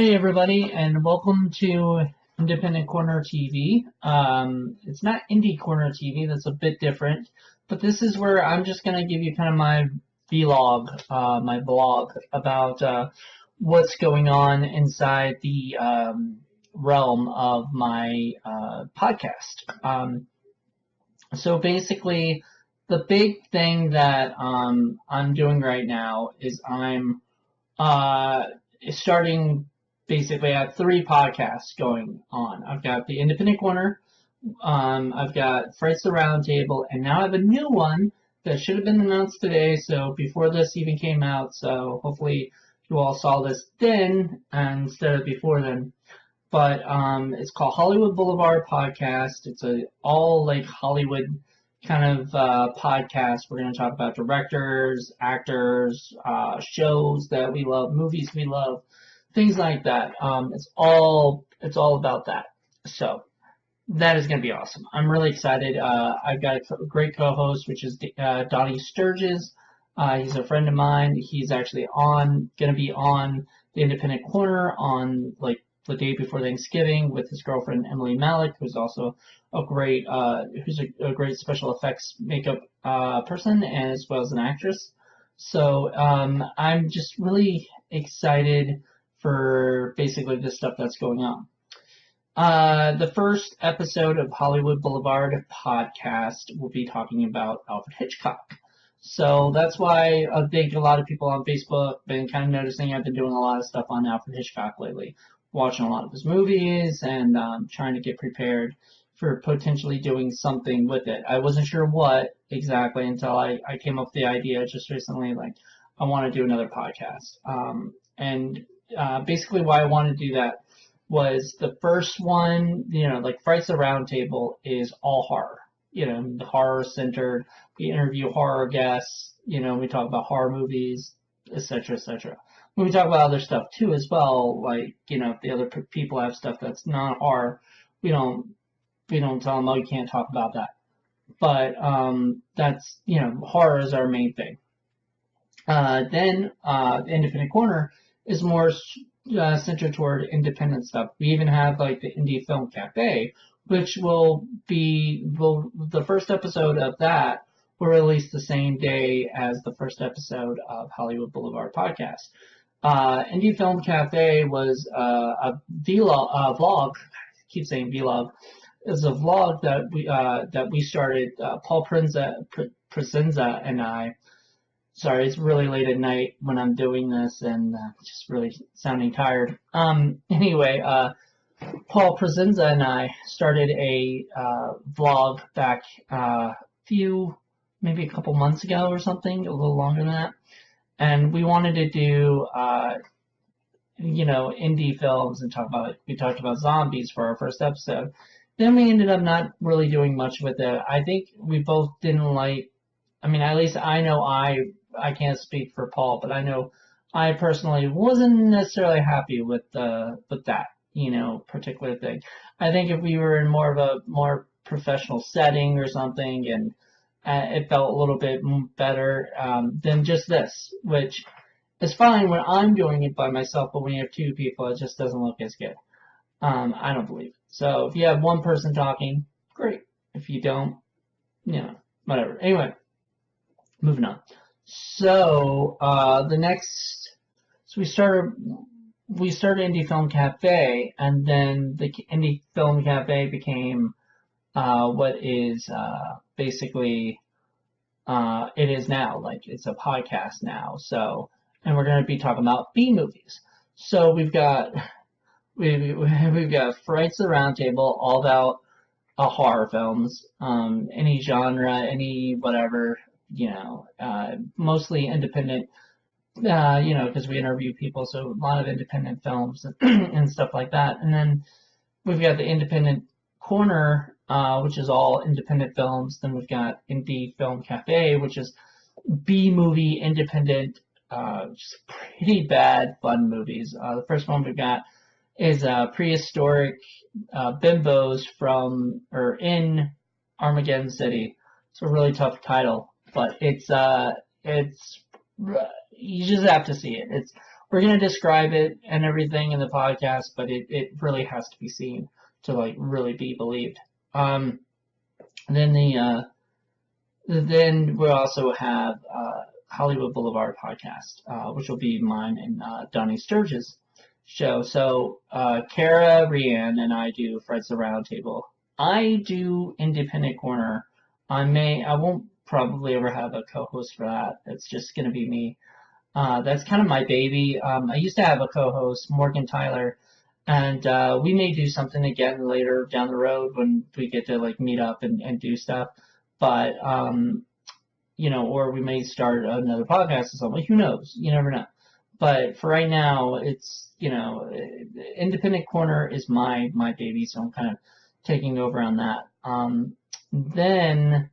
Hey everybody, and welcome to Independent Corner TV. It's not Indie Corner TV, that's a bit different, but this is where I'm just going to give you kind of my vlog, my blog about what's going on inside the realm of my podcast. So basically, the big thing that I'm doing right now is I'm starting. Basically, I have 3 podcasts going on. I've got the Independent Corner, I've got Frights the Roundtable, and now I have a new one that should have been announced today, so before this even came out, so hopefully you all saw this then instead of before then. But it's called Hollywood Boulevard Podcast. It's a all like Hollywood kind of podcast. We're going to talk about directors, actors, shows that we love, movies we love, things like that. It's all about that. So that is going to be awesome. I'm really excited. I've got a great co-host, which is Donnie Sturges. He's a friend of mine. He's actually going to be on the Independent Corner on like the day before Thanksgiving with his girlfriend Emily Malik, who's also a great special effects makeup person, and as well as an actress. So I'm just really excited for basically the stuff that's going on. The first episode of Hollywood Boulevard Podcast will be talking about Alfred Hitchcock. So that's why I think a lot of people on Facebook have been kind of noticing I've been doing a lot of stuff on Alfred Hitchcock lately, watching a lot of his movies and trying to get prepared for potentially doing something with it. I wasn't sure what exactly until I came up with the idea just recently, like I want to do another podcast. Basically why I wanted to do that was the first one, like Frights the Roundtable is all horror, the horror centered. We interview horror guests, we talk about horror movies, etc., etc. When we talk about other stuff too as well, like, if the other people have stuff that's not horror, we don't tell them, oh, you can't talk about that. But that's, horror is our main thing. Then the Independent Corner is more centered toward independent stuff. We even have like the Indie Film Cafe, which the first episode of that will release the same day as the first episode of Hollywood Boulevard Podcast. Indie Film Cafe was a vlog. I keep saying vlog. It's a vlog that we started. Paul Presenza and I. Sorry, it's really late at night when I'm doing this and just really sounding tired. Anyway, Paul Presenza and I started a vlog back maybe a couple months ago or something, a little longer than that. And we wanted to do, indie films and we talked about zombies for our first episode. Then we ended up not really doing much with it. I think we both didn't like, at least I know I can't speak for Paul, but I know I personally wasn't necessarily happy with that, particular thing. I think if we were in more of a more professional setting or something, and it felt a little bit better than just this, which is fine when I'm doing it by myself, but when you have 2 people, it just doesn't look as good. I don't believe. So if you have one person talking, great. If you don't, whatever. Anyway, moving on. So we started Indie Film Cafe, and then the Indie Film Cafe became what is basically it is now. Like, it's a podcast now. So, and we're going to be talking about B movies. So we've got Frights the Roundtable, all about horror films, any genre, any whatever. Mostly independent, because we interview people, so a lot of independent films and stuff like that. And then we've got the Independent Corner, which is all independent films. Then we've got Indie Film Cafe, which is B-movie, independent, just pretty bad, fun movies. The first one we've got is prehistoric bimbos in Armageddon City. It's a really tough title. But it's you just have to see it. It's we're gonna describe it and everything in the podcast, but it really has to be seen to like really be believed. Then then we'll also have Hollywood Boulevard podcast, which will be mine and Donnie Sturges' show. So Kara, Rianne, and I do Fred's the Roundtable. I do Independent Corner. I won't probably ever have a co-host for that. It's just gonna be me. That's kind of my baby. I used to have a co-host, Morgan Tyler, and we may do something again later down the road when we get to like meet up and do stuff. But or we may start another podcast or something. Who knows? You never know. But for right now, it's Independent Corner is my baby, so I'm kind of taking over on that. Then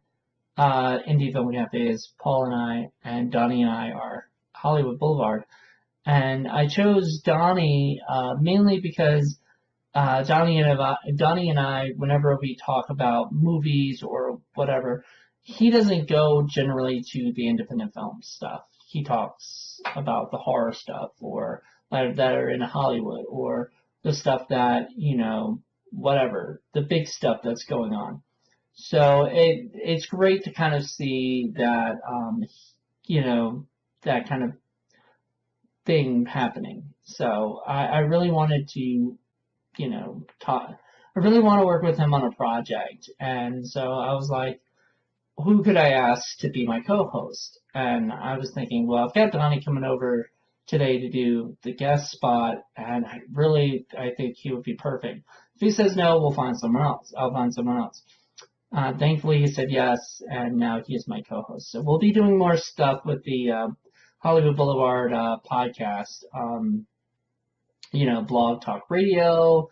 Indie Film Cafe is Paul and I, and Donnie and I are Hollywood Boulevard. And I chose Donnie mainly because Donnie and I, whenever we talk about movies or whatever, he doesn't go generally to the independent film stuff. He talks about the horror stuff or that are in Hollywood or the stuff that, whatever, the big stuff that's going on. So it's great to kind of see that, that kind of thing happening. So I really wanted to, talk. I really want to work with him on a project. And so I was like, who could I ask to be my co-host? And I was thinking, well, I've got Donnie coming over today to do the guest spot, and I think he would be perfect. If he says no, we'll find someone else. I'll find someone else. Thankfully, he said yes, and now he is my co-host. So we'll be doing more stuff with the Hollywood Boulevard podcast, Blog Talk Radio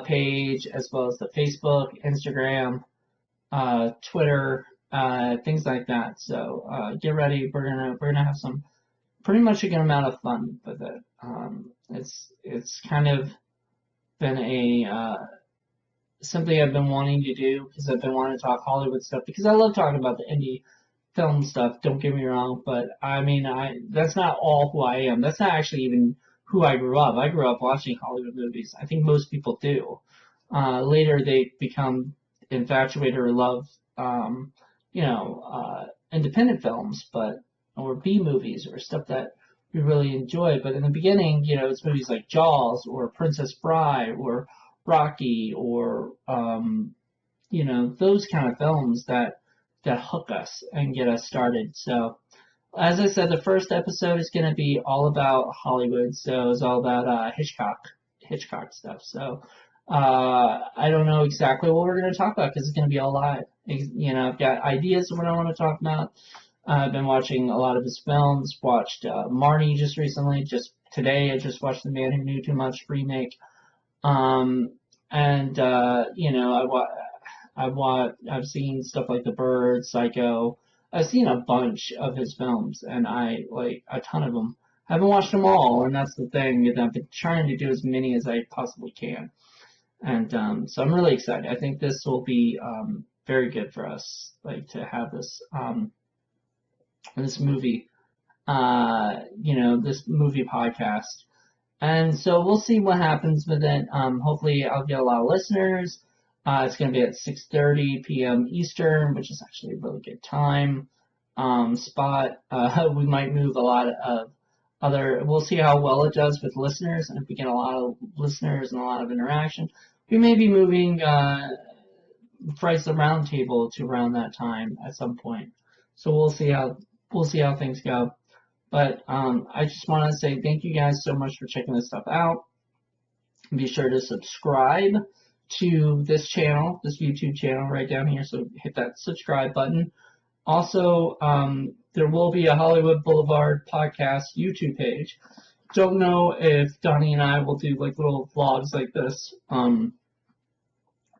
page, as well as the Facebook, Instagram, Twitter, things like that. So get ready. We're gonna have some pretty much a good amount of fun with it. It's kind of been a something I've been wanting to do because I've been wanting to talk Hollywood stuff because I love talking about the indie film stuff. Don't get me wrong, but I mean, that's not all who I am. That's not actually even who I grew up. I grew up watching Hollywood movies. I think most people do. Later they become infatuated or love, independent films, or B movies or stuff that we really enjoy. But in the beginning, it's movies like Jaws or Princess Bride or Rocky or, those kind of films that hook us and get us started. So, as I said, the first episode is going to be all about Hollywood. So it's all about Hitchcock stuff. So I don't know exactly what we're going to talk about because it's going to be all live. I've got ideas of what I want to talk about. I've been watching a lot of his films. Watched Marnie just recently. Just today, I just watched The Man Who Knew Too Much remake. I've seen stuff like The Bird, Psycho. I've seen a bunch of his films, and I like a ton of them. I haven't watched them all, and that's the thing. I've been trying to do as many as I possibly can, and so I'm really excited. I think this will be very good for us, like to have this this movie, this movie podcast. And so we'll see what happens with it. Hopefully I'll get a lot of listeners. It's going to be at 6:30 p.m. Eastern, which is actually a really good time spot. We might move a lot of we'll see how well it does with listeners. And if we get a lot of listeners and a lot of interaction, we may be moving Frights the Roundtable to around that time at some point. So we'll see how things go. But I just want to say thank you guys so much for checking this stuff out. Be sure to subscribe to this channel, this YouTube channel right down here. So hit that subscribe button. Also, there will be a Hollywood Boulevard podcast YouTube page. Don't know if Donnie and I will do like little vlogs like this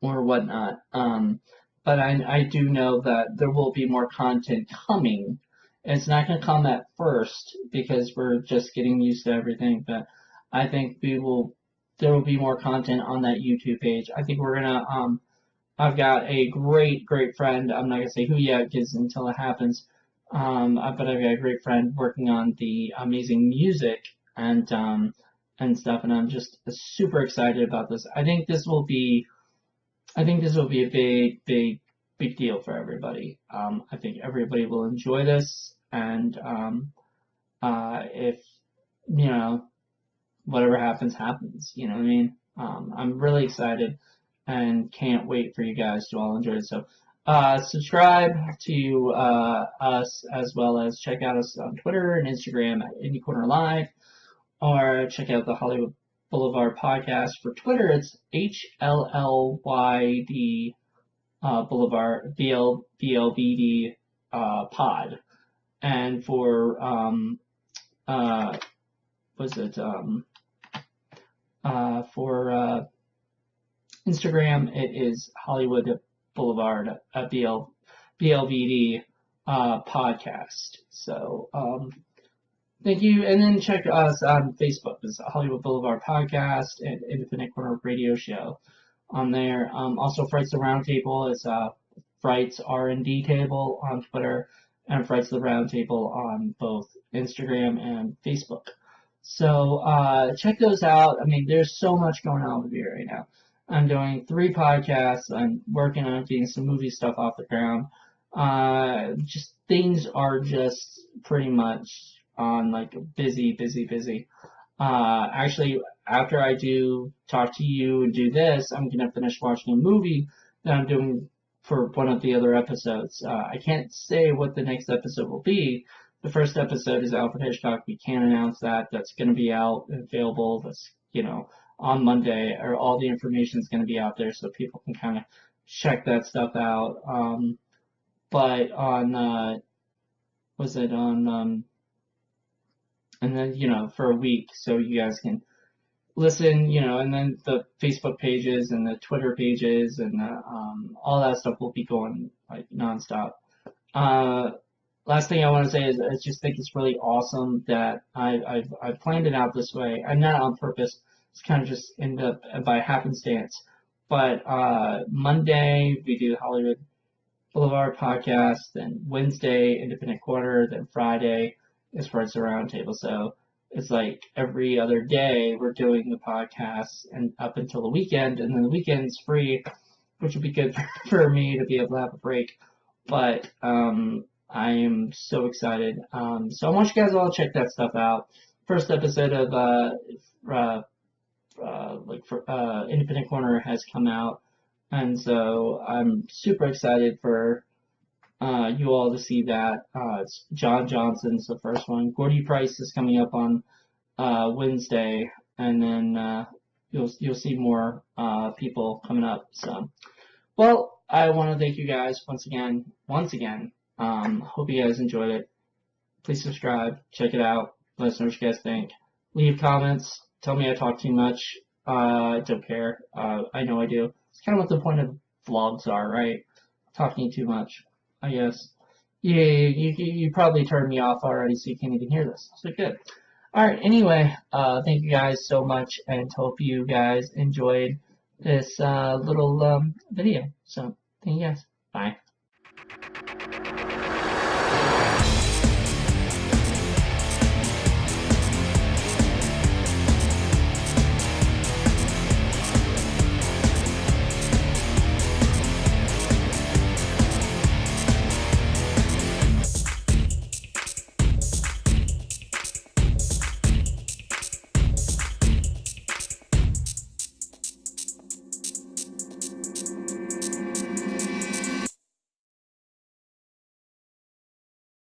or whatnot. But I do know that there will be more content coming. It's not going to come at first because we're just getting used to everything, but I think there will be more content on that YouTube page. I think we're going to, I've got a great friend. I'm not going to say who yet because until it happens. But I've got a great friend working on the amazing music and stuff, and I'm just super excited about this. I think this will be a big deal for everybody. I think everybody will enjoy this, and if whatever happens, you know what I mean? I'm really excited and can't wait for you guys to all enjoy it. So subscribe to us, as well as check out us on Twitter and Instagram at Indie Corner Live, or check out the Hollywood Boulevard Podcast. For Twitter, it's HLLYD Boulevard, BLVD Pod. And for Instagram, it is Hollywood Boulevard BLVD Podcast. So thank you, and then check us on Facebook. It's Hollywood Boulevard Podcast and Independent Corner Radio Show on there. Also, Frights the Roundtable is Frights R&D Table on Twitter, and Frights the Roundtable on both Instagram and Facebook. So check those out. I mean, there's so much going on with me right now. I'm doing 3 podcasts. I'm working on getting some movie stuff off the ground. Just things are just pretty much on like busy. Actually, after I do talk to you and do this, I'm gonna finish watching a movie that I'm doing for one of the other episodes. I can't say what the next episode will be. The first episode is Alfred Hitchcock. We can't announce that. That's going to be out and available. That's, on Monday, or all the information is going to be out there so people can kind of check that stuff out. But on, and then, for a week, so you guys can listen, and then the Facebook pages and the Twitter pages and all that stuff will be going like nonstop. Last thing I want to say is I just think it's really awesome that I've planned it out this way. I'm not on purpose. It's kind of just ended up by happenstance. But Monday we do Hollywood Boulevard Podcast, then Wednesday Independent Corner, then Friday is Frights the Roundtable. So it's like every other day we're doing the podcast, and up until the weekend, and then the weekend's free, which would be good for me to be able to have a break. But I am so excited. So I want you guys all to check that stuff out. First episode of Independent Corner has come out, and so I'm super excited for you all to see that. It's John Johnson's the first one. Gordy Price is coming up on Wednesday, and then you'll see more people coming up. So, well, I want to thank you guys once again. Hope you guys enjoyed it. Please subscribe, check it out, let us know what you guys think. Leave comments, tell me I talk too much. I don't care. I know I do. It's kind of what the point of vlogs are, right? Talking too much, I guess. Yeah, you probably turned me off already, so you can't even hear this. So good. Alright, anyway, thank you guys so much, and hope you guys enjoyed this little video. So, thank you guys. Bye.